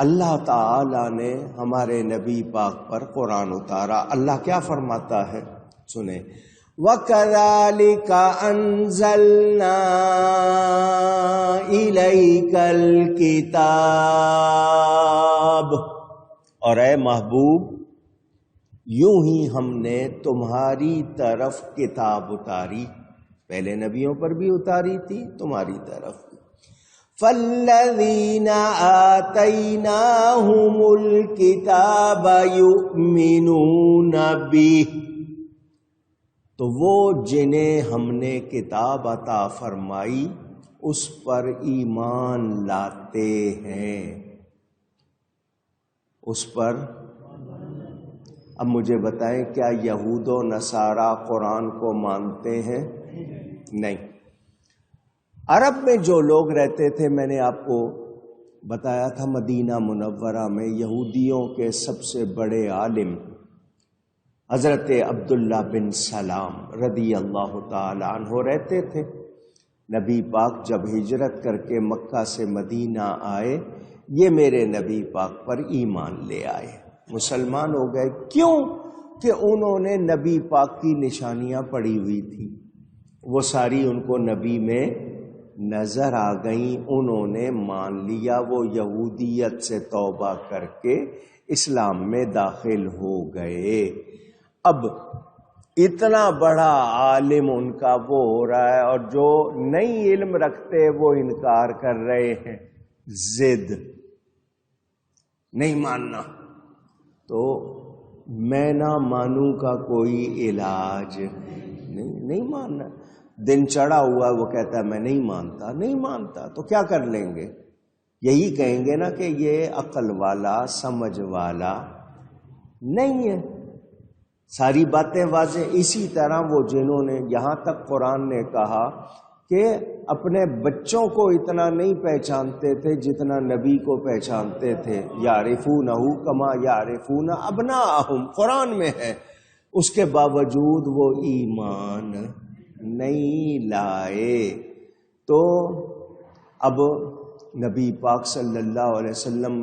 اللہ تعالی نے ہمارے نبی پاک پر قرآن اتارا. اللہ کیا فرماتا ہے سنیں. وَكَذَلِكَ أَنزَلْنَا إِلَيْكَ الْكِتَابَ، اور اے محبوب یوں ہی ہم نے تمہاری طرف کتاب اتاری. پہلے نبیوں پر بھی اتاری تھی، تمہاری طرف بھی. فَالَّذِينَ آتَيْنَاهُمُ الْكِتَابَ يُؤْمِنُونَ بِهِ، تو وہ جنہیں ہم نے کتاب عطا فرمائی اس پر ایمان لاتے ہیں. اس پر اب مجھے بتائیں کیا یہود و نصارہ قرآن کو مانتے ہیں؟ نہیں. عرب میں جو لوگ رہتے تھے، میں نے آپ کو بتایا تھا مدینہ منورہ میں یہودیوں کے سب سے بڑے عالم حضرت عبداللہ بن سلام رضی اللہ تعالی عنہ رہتے تھے. نبی پاک جب ہجرت کر کے مکہ سے مدینہ آئے، یہ میرے نبی پاک پر ایمان لے آئے، مسلمان ہو گئے. کیوں؟ کہ انہوں نے نبی پاک کی نشانیاں پڑھی ہوئی تھی، وہ ساری ان کو نبی میں نظر آ گئیں، انہوں نے مان لیا. وہ یہودیت سے توبہ کر کے اسلام میں داخل ہو گئے. اب اتنا بڑا عالم ان کا وہ ہو رہا ہے، اور جو نئی علم رکھتے وہ انکار کر رہے ہیں. ضد نہیں ماننا. تو میں نہ مانوں کا کوئی علاج نہیں ماننا. دن چڑھا ہوا وہ کہتا ہے میں نہیں مانتا، تو کیا کر لیں گے؟ یہی کہیں گے نا کہ یہ عقل والا سمجھ والا نہیں ہے. ساری باتیں واضح. اسی طرح وہ جنہوں نے یہاں تک قرآن نے کہا کہ اپنے بچوں کو اتنا نہیں پہچانتے تھے جتنا نبی کو پہچانتے تھے. یعرفونہ کما یعرفون ابناءہم، قرآن میں ہے. اس کے باوجود وہ ایمان نہیں لائے. تو اب نبی پاک صلی اللہ علیہ وسلم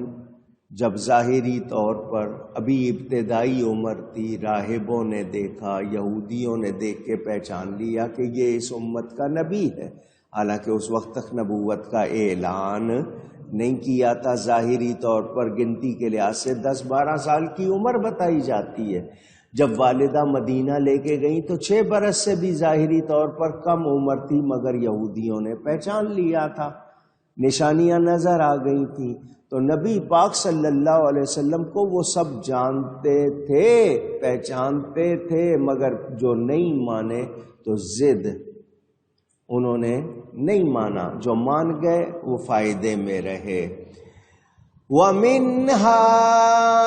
جب ظاہری طور پر ابھی ابتدائی عمر تھی، راہبوں نے دیکھا، یہودیوں نے دیکھ کے پہچان لیا کہ یہ اس امت کا نبی ہے. حالانکہ اس وقت تک نبوت کا اعلان نہیں کیا تھا. ظاہری طور پر گنتی کے لحاظ سے 10-12 سال کی عمر بتائی جاتی ہے. جب والدہ مدینہ لے کے گئیں تو 6 برس سے بھی ظاہری طور پر کم عمر تھی، مگر یہودیوں نے پہچان لیا تھا، نشانیاں نظر آ گئی تھیں. تو نبی پاک صلی اللہ علیہ وسلم کو وہ سب جانتے تھے، پہچانتے تھے، مگر جو نہیں مانے تو ضد، انہوں نے نہیں مانا. جو مان گئے وہ فائدے میں رہے. وَمِنْ هَٰؤُلَاءِ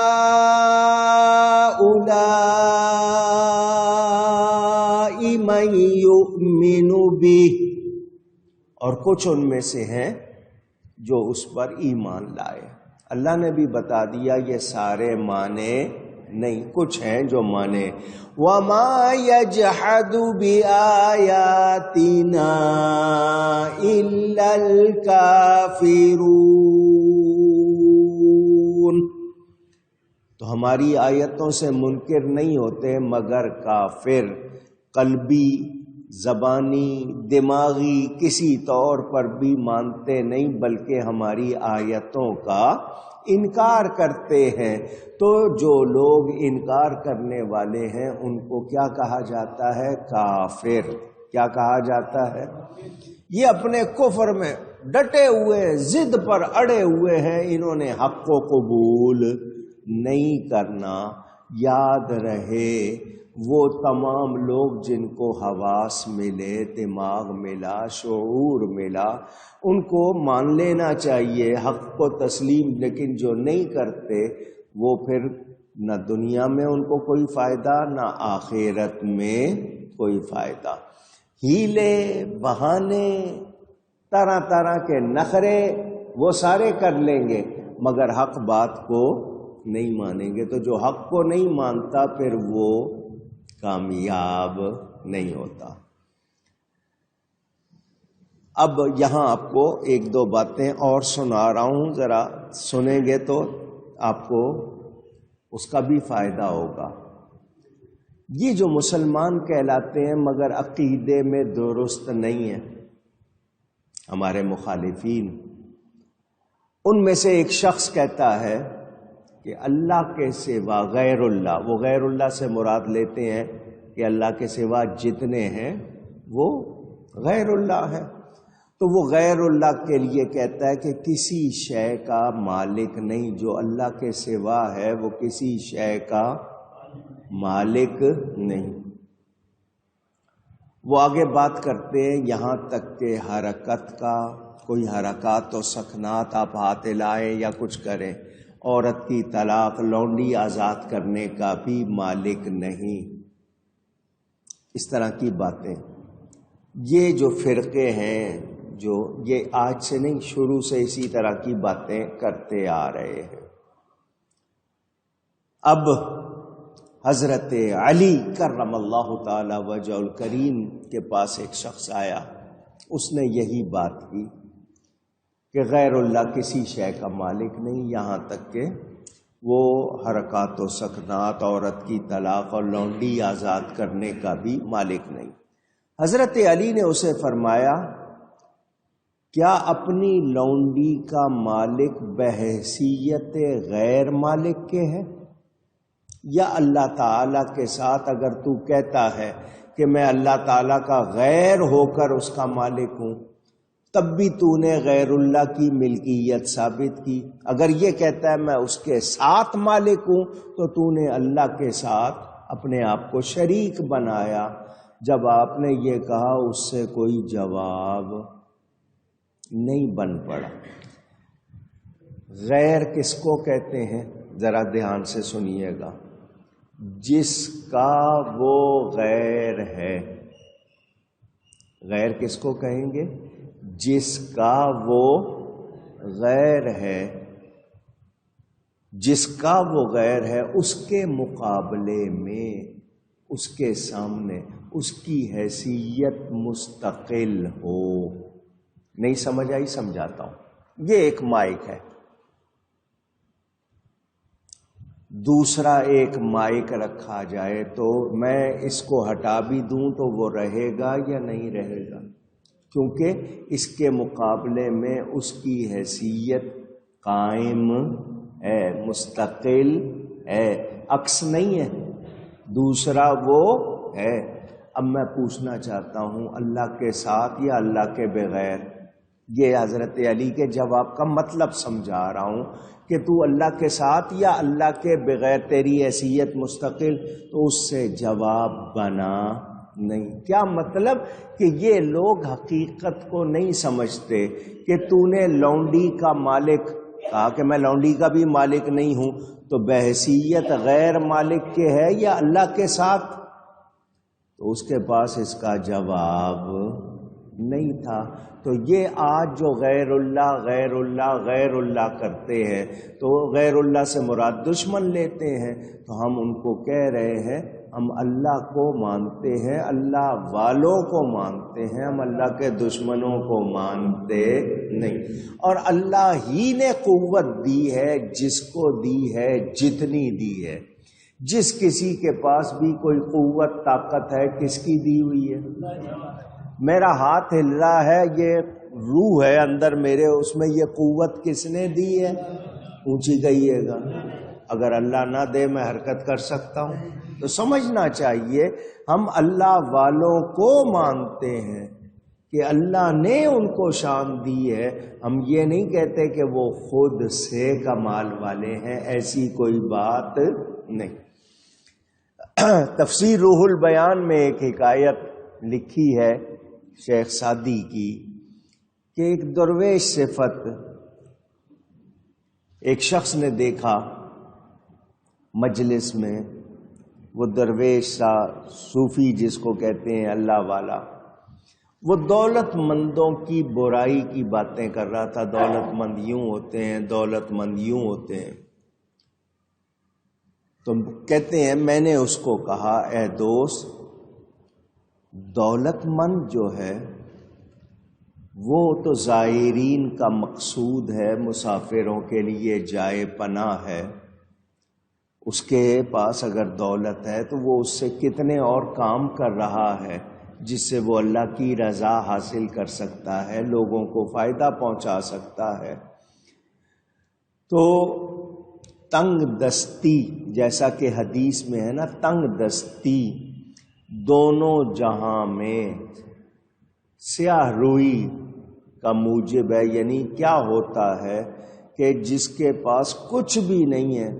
مَن يُؤْمِنُ بِهِ، اور کچھ ان میں سے ہیں جو اس پر ایمان لائے. اللہ نے بھی بتا دیا یہ سارے مانے نہیں، کچھ ہیں جو مانے. وَمَا يَجْحَدُ بِآيَاتِنَا إِلَّا الْكَافِرُونَ، تو ہماری آیتوں سے منکر نہیں ہوتے مگر کافر. قلبی، زبانی، دماغی کسی طور پر بھی مانتے نہیں، بلکہ ہماری آیتوں کا انکار کرتے ہیں. تو جو لوگ انکار کرنے والے ہیں ان کو کیا کہا جاتا ہے؟ کافر. کیا کہا جاتا ہے؟ یہ اپنے کفر میں ڈٹے ہوئے، ضد پر اڑے ہوئے ہیں، انہوں نے حق کو قبول نہیں کرنا. یاد رہے وہ تمام لوگ جن کو حواس ملے، دماغ ملا، شعور ملا، ان کو مان لینا چاہیے حق کو تسلیم. لیکن جو نہیں کرتے وہ پھر نہ دنیا میں ان کو کوئی فائدہ، نہ آخرت میں کوئی فائدہ. ہیلے، بہانے، طرح طرح کے نخرے وہ سارے کر لیں گے مگر حق بات کو نہیں مانیں گے. تو جو حق کو نہیں مانتا پھر وہ کامیاب نہیں ہوتا. اب یہاں آپ کو 1-2 باتیں اور سنا رہا ہوں، ذرا سنیں گے تو آپ کو اس کا بھی فائدہ ہوگا۔ یہ جو مسلمان کہلاتے ہیں مگر عقیدے میں درست نہیں ہیں، ہمارے مخالفین، ان میں سے ایک شخص کہتا ہے کہ اللہ کے سوا غیر اللہ، وہ غیر اللہ سے مراد لیتے ہیں کہ اللہ کے سوا جتنے ہیں وہ غیر اللہ ہے، تو وہ غیر اللہ کے لیے کہتا ہے کہ کسی شے کا مالک نہیں، جو اللہ کے سوا ہے وہ کسی شے کا مالک نہیں۔ وہ آگے بات کرتے ہیں یہاں تک کہ حرکت کا، کوئی حرکات و سکنات آپ ہاتھ لائیں یا کچھ کریں، عورت کی طلاق، لونڈی آزاد کرنے کا بھی مالک نہیں، اس طرح کی باتیں۔ یہ جو فرقے ہیں، جو یہ آج سے نہیں، شروع سے اسی طرح کی باتیں کرتے آ رہے ہیں۔ اب حضرت علی کرم اللہ تعالی وجہ الکریم کے پاس ایک شخص آیا، اس نے یہی بات کی کہ غیر اللہ کسی شے کا مالک نہیں، یہاں تک کہ وہ حرکات و سکنات، عورت کی طلاق اور لونڈی آزاد کرنے کا بھی مالک نہیں۔ حضرت علی نے اسے فرمایا، کیا اپنی لونڈی کا مالک بحیثیت غیر مالک کے ہے، یا اللہ تعالیٰ کے ساتھ اگر تو کہتا ہے کہ میں اللہ تعالیٰ کا غیر ہو کر اس کا مالک ہوں، تب بھی تو نے غیر اللہ کی ملکیت ثابت کی؟ اگر یہ کہتا ہے میں اس کے ساتھ مالک ہوں تو تو نے اللہ کے ساتھ اپنے آپ کو شریک بنایا۔ جب آپ نے یہ کہا اس سے کوئی جواب نہیں بن پڑا۔ غیر کس کو کہتے ہیں؟ ذرا دھیان سے سنیے گا۔ جس کا وہ غیر ہے۔ غیر کس کو کہیں گے؟ جس کا وہ غیر ہے، جس کا وہ غیر ہے، اس کے مقابلے میں، اس کے سامنے اس کی حیثیت مستقل ہو۔ نہیں سمجھ آئی؟ سمجھاتا ہوں۔ یہ ایک مائک ہے، دوسرا ایک مائک رکھا جائے تو میں اس کو ہٹا بھی دوں تو وہ رہے گا یا نہیں رہے گا؟ کیونکہ اس کے مقابلے میں اس کی حیثیت قائم ہے، مستقل ہے، عکس نہیں ہے، دوسرا وہ ہے۔ اب میں پوچھنا چاہتا ہوں، اللہ کے ساتھ یا اللہ کے بغیر؟ یہ حضرت علی کے جواب کا مطلب سمجھا رہا ہوں کہ تو اللہ کے ساتھ یا اللہ کے بغیر، تیری حیثیت مستقل، تو اس سے جواب بنا نہیں۔ کیا مطلب؟ کہ یہ لوگ حقیقت کو نہیں سمجھتے کہ تو نے لونڈی کا مالک کہا کہ میں لونڈی کا بھی مالک نہیں ہوں، تو بحیثیت غیر مالک کے ہے یا اللہ کے ساتھ؟ تو اس کے پاس اس کا جواب نہیں تھا۔ تو یہ آج جو غیر اللہ غیر اللہ غیر اللہ کرتے ہیں، تو غیر اللہ سے مراد دشمن لیتے ہیں، تو ہم ان کو کہہ رہے ہیں ہم اللہ کو مانتے ہیں، اللہ والوں کو مانتے ہیں، ہم اللہ کے دشمنوں کو مانتے نہیں۔ اور اللہ ہی نے قوت دی ہے جس کو دی ہے، جتنی دی ہے۔ جس کسی کے پاس بھی کوئی قوت طاقت ہے، کس کی دی ہوئی ہے؟ میرا ہاتھ ہل رہا ہے، یہ روح ہے اندر میرے، اس میں یہ قوت کس نے دی ہے؟ اونچی کہیے گا۔ اگر اللہ نہ دے میں حرکت کر سکتا ہوں؟ تو سمجھنا چاہیے ہم اللہ والوں کو مانتے ہیں کہ اللہ نے ان کو شان دی ہے، ہم یہ نہیں کہتے کہ وہ خود سے کمال والے ہیں، ایسی کوئی بات نہیں۔ تفسیر روح البیان میں ایک حکایت لکھی ہے شیخ سعدی کی کہ ایک درویش صفت ایک شخص نے دیکھا مجلس میں، وہ درویش سا صوفی جس کو کہتے ہیں اللہ والا، وہ دولت مندوں کی برائی کی باتیں کر رہا تھا، دولت مند یوں ہوتے ہیں، دولت مند یوں ہوتے ہیں۔ تو کہتے ہیں میں نے اس کو کہا اے دوست، دولت مند جو ہے وہ تو زائرین کا مقصود ہے، مسافروں کے لیے جائے پناہ ہے. اس کے پاس اگر دولت ہے تو وہ اس سے کتنے اور کام کر رہا ہے جس سے وہ اللہ کی رضا حاصل کر سکتا ہے، لوگوں کو فائدہ پہنچا سکتا ہے. تو تنگ دستی، جیسا کہ حدیث میں ہے نا، تنگ دستی دونوں جہاں میں سیاہ روئی کا موجب ہے. یعنی کیا ہوتا ہے کہ جس کے پاس کچھ بھی نہیں ہے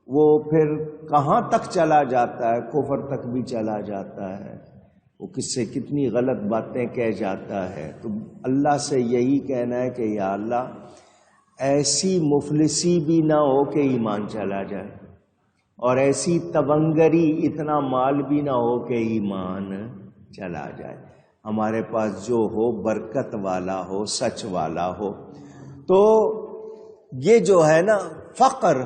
وہ پھر کہاں تک چلا جاتا ہے، کفر تک بھی چلا جاتا ہے، وہ کس سے کتنی غلط باتیں کہہ جاتا ہے. تو اللہ سے یہی کہنا ہے کہ یا اللہ ایسی مفلسی بھی نہ ہو کہ ایمان چلا جائے، اور ایسی تبنگری، اتنا مال بھی نہ ہو کہ ایمان چلا جائے. ہمارے پاس جو ہو برکت والا ہو، سچ والا ہو. تو یہ جو ہے نا فقر،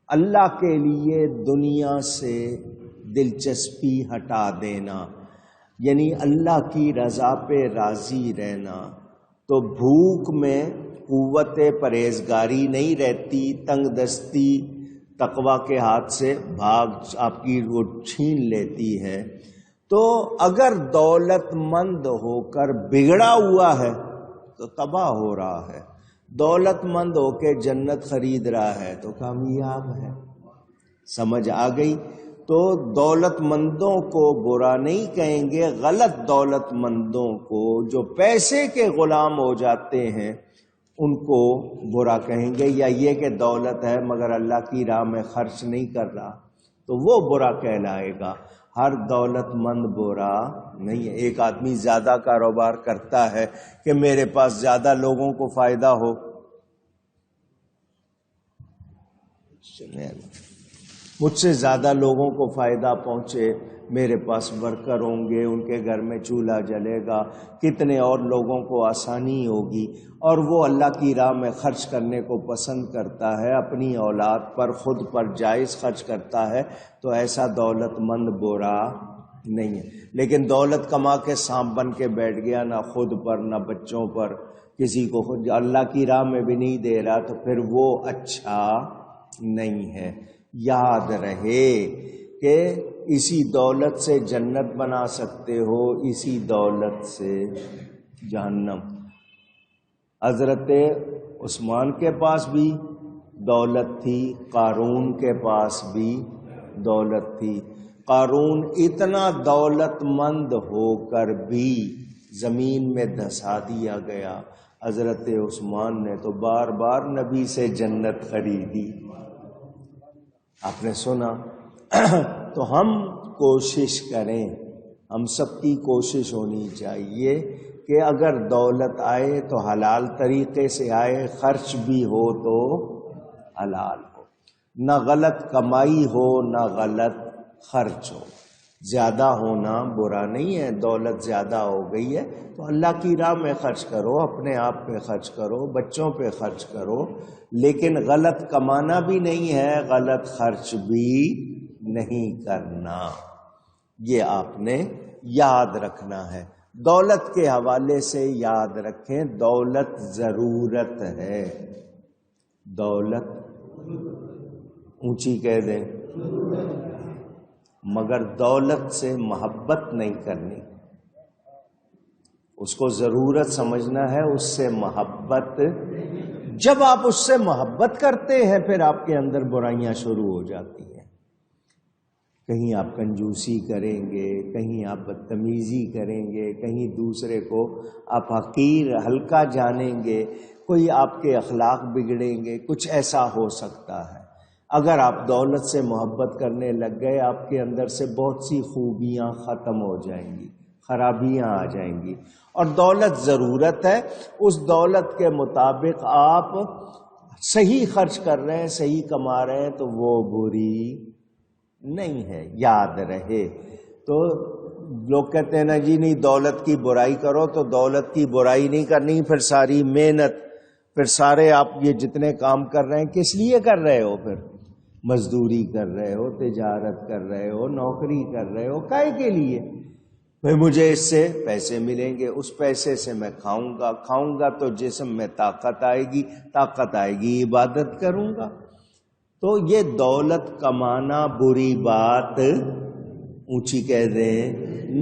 اللہ کے لیے دنیا سے دلچسپی ہٹا دینا، یعنی اللہ کی رضا پہ راضی رہنا. تو بھوک میں قوت پرہیزگاری نہیں رہتی، تنگ دستی تقویٰ کے ہاتھ سے بھاگ آپ کی وہ چھین لیتی ہے. تو اگر دولت مند ہو کر بگڑا ہوا ہے تو تباہ ہو رہا ہے، دولت مند ہو کے جنت خرید رہا ہے تو کامیاب ہے. سمجھ آ گئی؟ تو دولت مندوں کو برا نہیں کہیں گے، غلط دولت مندوں کو جو پیسے کے غلام ہو جاتے ہیں ان کو برا کہیں گے. یا یہ کہ دولت ہے مگر اللہ کی راہ میں خرچ نہیں کر رہا تو وہ برا کہلائے گا. ہر دولت مند برا نہیں ہے. ایک آدمی زیادہ کاروبار کرتا ہے کہ میرے پاس زیادہ لوگوں کو فائدہ ہو، مجھ سے زیادہ لوگوں کو فائدہ پہنچے، میرے پاس ورکر ہوں گے، ان کے گھر میں چولہا جلے گا، کتنے اور لوگوں کو آسانی ہوگی. اور وہ اللہ کی راہ میں خرچ کرنے کو پسند کرتا ہے، اپنی اولاد پر، خود پر جائز خرچ کرتا ہے، تو ایسا دولت مند برا نہیں ہے. لیکن دولت کما کے سانپ بن کے بیٹھ گیا، نہ خود پر نہ بچوں پر، کسی کو خود اللہ کی راہ میں بھی نہیں دے رہا، تو پھر وہ اچھا نہیں ہے. یاد رہے کہ اسی دولت سے جنت بنا سکتے ہو، اسی دولت سے جہنم. حضرت عثمان کے پاس بھی دولت تھی، قارون کے پاس بھی دولت تھی. قارون اتنا دولت مند ہو کر بھی زمین میں دھسا دیا گیا. حضرت عثمان نے تو بار بار نبی سے جنت خریدی. آپ نے سنا. تو ہم کوشش کریں، ہم سب کی کوشش ہونی چاہیے کہ اگر دولت آئے تو حلال طریقے سے آئے، خرچ بھی ہو تو حلال ہو، نہ غلط کمائی ہو نہ غلط خرچ ہو. زیادہ ہونا برا نہیں ہے، دولت زیادہ ہو گئی ہے تو اللہ کی راہ میں خرچ کرو، اپنے آپ پہ خرچ کرو، بچوں پہ خرچ کرو، لیکن غلط کمانا بھی نہیں ہے، غلط خرچ بھی نہیں کرنا. یہ آپ نے یاد رکھنا ہے. دولت کے حوالے سے یاد رکھیں، دولت ضرورت ہے. دولت اونچی کہہ دیں، مگر دولت سے محبت نہیں کرنی. اس کو ضرورت سمجھنا ہے، اس سے محبت. جب آپ اس سے محبت کرتے ہیں پھر آپ کے اندر برائیاں شروع ہو جاتی ہیں. کہیں آپ کنجوسی کریں گے، کہیں آپ بدتمیزی کریں گے، کہیں دوسرے کو آپ حقیر ہلکا جانیں گے، کوئی آپ کے اخلاق بگڑیں گے، کچھ ایسا ہو سکتا ہے. اگر آپ دولت سے محبت کرنے لگ گئے، آپ کے اندر سے بہت سی خوبیاں ختم ہو جائیں گی، خرابیاں آ جائیں گی. اور دولت ضرورت ہے، اس دولت کے مطابق آپ صحیح خرچ کر رہے ہیں، صحیح کما رہے ہیں تو وہ بری نہیں ہے. یاد رہے. تو لوگ کہتے ہیں نا جی نہیں دولت کی برائی کرو، تو دولت کی برائی نہیں کرنی، پھر ساری محنت، پھر سارے آپ یہ جتنے کام کر رہے ہیں کس لیے کر رہے ہو؟ پھر مزدوری کر رہے ہو، تجارت کر رہے ہو، نوکری کر رہے ہو، کائے کے لیے؟ بھائی مجھے اس سے پیسے ملیں گے، اس پیسے سے میں کھاؤں گا تو جسم میں طاقت آئے گی عبادت کروں گا۔ تو یہ دولت کمانا بری بات اونچی کہہ دیں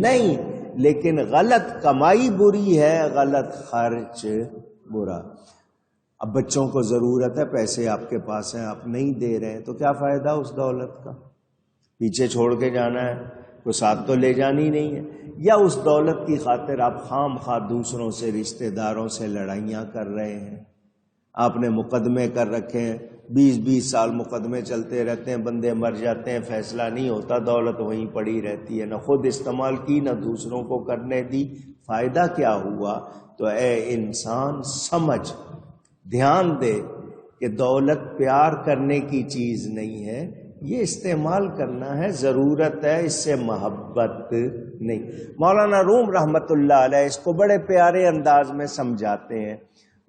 نہیں، لیکن غلط کمائی بری ہے، غلط خرچ برا۔ اب بچوں کو ضرورت ہے، پیسے آپ کے پاس ہیں، آپ نہیں دے رہے ہیں تو کیا فائدہ اس دولت کا؟ پیچھے چھوڑ کے جانا ہے، کوئی ساتھ تو لے جانی نہیں ہے۔ یا اس دولت کی خاطر آپ خام خواہ دوسروں سے، رشتہ داروں سے لڑائیاں کر رہے ہیں، آپ نے مقدمے کر رکھے ہیں، 20 سال مقدمے چلتے رہتے ہیں، بندے مر جاتے ہیں، فیصلہ نہیں ہوتا، دولت وہیں پڑی رہتی ہے، نہ خود استعمال کی نہ دوسروں کو کرنے دی، فائدہ کیا ہوا؟ تو اے انسان سمجھ، دھیان دے کہ دولت پیار کرنے کی چیز نہیں ہے، یہ استعمال کرنا ہے، ضرورت ہے، اس سے محبت نہیں۔ مولانا روم رحمت اللہ علیہ اس کو بڑے پیارے انداز میں سمجھاتے ہیں،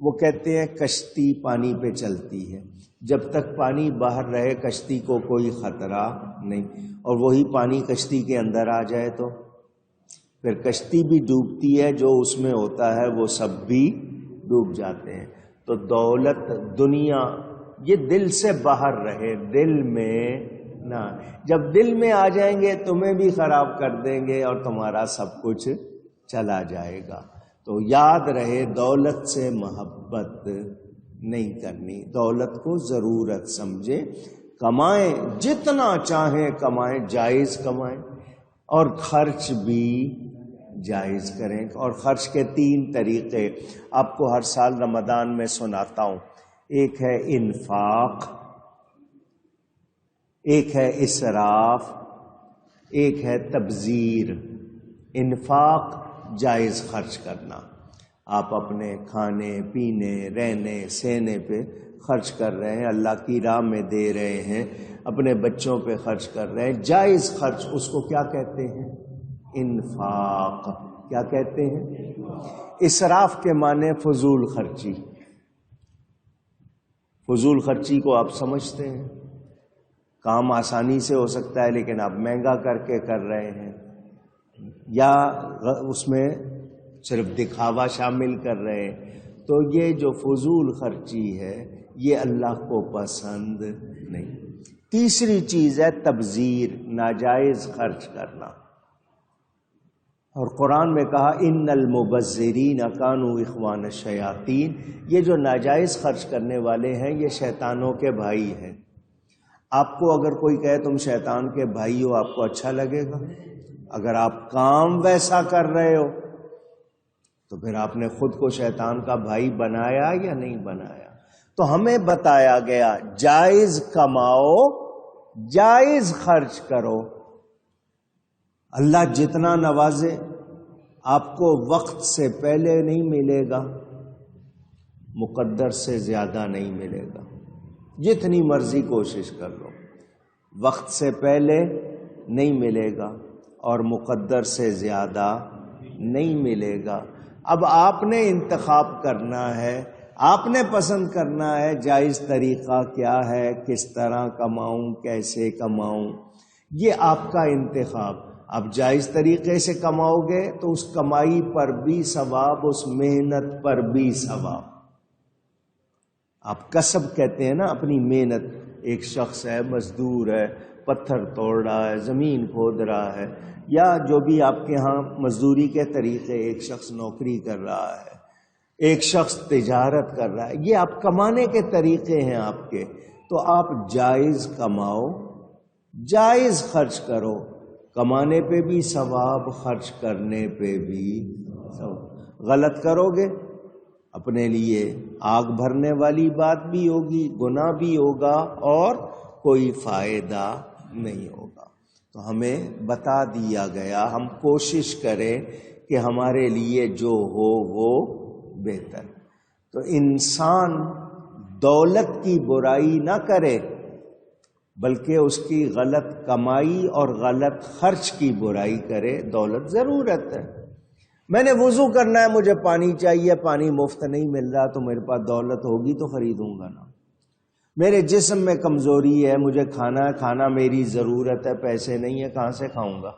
وہ کہتے ہیں کشتی پانی پہ چلتی ہے، جب تک پانی باہر رہے کشتی کو کوئی خطرہ نہیں، اور وہی پانی کشتی کے اندر آ جائے تو پھر کشتی بھی ڈوبتی ہے، جو اس میں ہوتا ہے وہ سب بھی ڈوب جاتے ہیں۔ تو دولت دنیا یہ دل سے باہر رہے، دل میں نہ، جب دل میں آ جائیں گے تمہیں بھی خراب کر دیں گے اور تمہارا سب کچھ چلا جائے گا۔ تو یاد رہے دولت سے محبت نہیں کرنی، دولت کو ضرورت سمجھیں، کمائیں جتنا چاہیں کمائیں، جائز کمائیں، اور خرچ بھی جائز کریں۔ اور خرچ کے 3 طریقے آپ کو ہر سال رمضان میں سناتا ہوں، ایک ہے انفاق، ایک ہے اسراف، ایک ہے تبذیر۔ انفاق جائز خرچ کرنا، آپ اپنے کھانے پینے رہنے سہنے پہ خرچ کر رہے ہیں، اللہ کی راہ میں دے رہے ہیں، اپنے بچوں پہ خرچ کر رہے ہیں، جائز خرچ، اس کو کیا کہتے ہیں؟ انفاق۔ کیا کہتے ہیں؟ اسراف کے معنی فضول خرچی۔ فضول خرچی کو آپ سمجھتے ہیں، کام آسانی سے ہو سکتا ہے لیکن آپ مہنگا کر کے کر رہے ہیں، یا اس میں صرف دکھاوا شامل کر رہے ہیں، تو یہ جو فضول خرچی ہے یہ اللہ کو پسند نہیں۔ تیسری چیز ہے تبذیر، ناجائز خرچ کرنا، اور قرآن میں کہا ان المبذرین کانوا اخوان الشیاطین، یہ جو ناجائز خرچ کرنے والے ہیں یہ شیطانوں کے بھائی ہیں۔ آپ کو اگر کوئی کہے تم شیطان کے بھائی ہو، آپ کو اچھا لگے گا؟ اگر آپ کام ویسا کر رہے ہو تو پھر آپ نے خود کو شیطان کا بھائی بنایا یا نہیں بنایا؟ تو ہمیں بتایا گیا جائز کماؤ، جائز خرچ کرو، اللہ جتنا نوازے آپ کو وقت سے پہلے نہیں ملے گا، مقدر سے زیادہ نہیں ملے گا، جتنی مرضی کوشش کر لو، وقت سے پہلے نہیں ملے گا اور مقدر سے زیادہ نہیں ملے گا۔ اب آپ نے انتخاب کرنا ہے، آپ نے پسند کرنا ہے جائز طریقہ کیا ہے، کس طرح کماؤں، کیسے کماؤں، یہ آپ کا انتخاب۔ آپ جائز طریقے سے کماؤ گے تو اس کمائی پر بھی ثواب، اس محنت پر بھی ثواب۔ آپ کسب کہتے ہیں نا اپنی محنت، ایک شخص ہے مزدور ہے، پتھر توڑ رہا ہے، زمین کھود رہا ہے، یا جو بھی آپ کے ہاں مزدوری کے طریقے، ایک شخص نوکری کر رہا ہے، ایک شخص تجارت کر رہا ہے، یہ آپ کمانے کے طریقے ہیں آپ کے۔ تو آپ جائز کماؤ، جائز خرچ کرو، کمانے پہ بھی ثواب، خرچ کرنے پہ بھی ثواب۔ غلط کرو گے اپنے لیے آگ بھرنے والی بات بھی ہوگی، گناہ بھی ہوگا اور کوئی فائدہ نہیں ہوگا۔ تو ہمیں بتا دیا گیا، ہم کوشش کریں کہ ہمارے لیے جو ہو وہ بہتر۔ تو انسان دولت کی برائی نہ کرے بلکہ اس کی غلط کمائی اور غلط خرچ کی برائی کرے۔ دولت ضرورت ہے، میں نے وضو کرنا ہے، مجھے پانی چاہیے، پانی مفت نہیں مل رہا، تو میرے پاس دولت ہوگی تو خریدوں گا نا۔ میرے جسم میں کمزوری ہے، مجھے کھانا میری ضرورت ہے، پیسے نہیں ہے، کہاں سے کھاؤں گا؟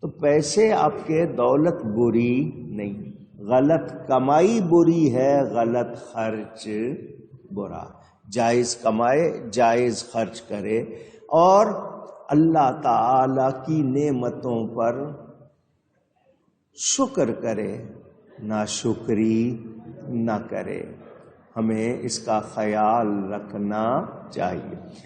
تو پیسے آپ کے دولت بری نہیں، غلط کمائی بری ہے، غلط خرچ برا۔ جائز کمائے، جائز خرچ کرے، اور اللہ تعالی کی نعمتوں پر شکر کرے، ناشکری نہ کرے۔ ہمیں اس کا خیال رکھنا چاہیے۔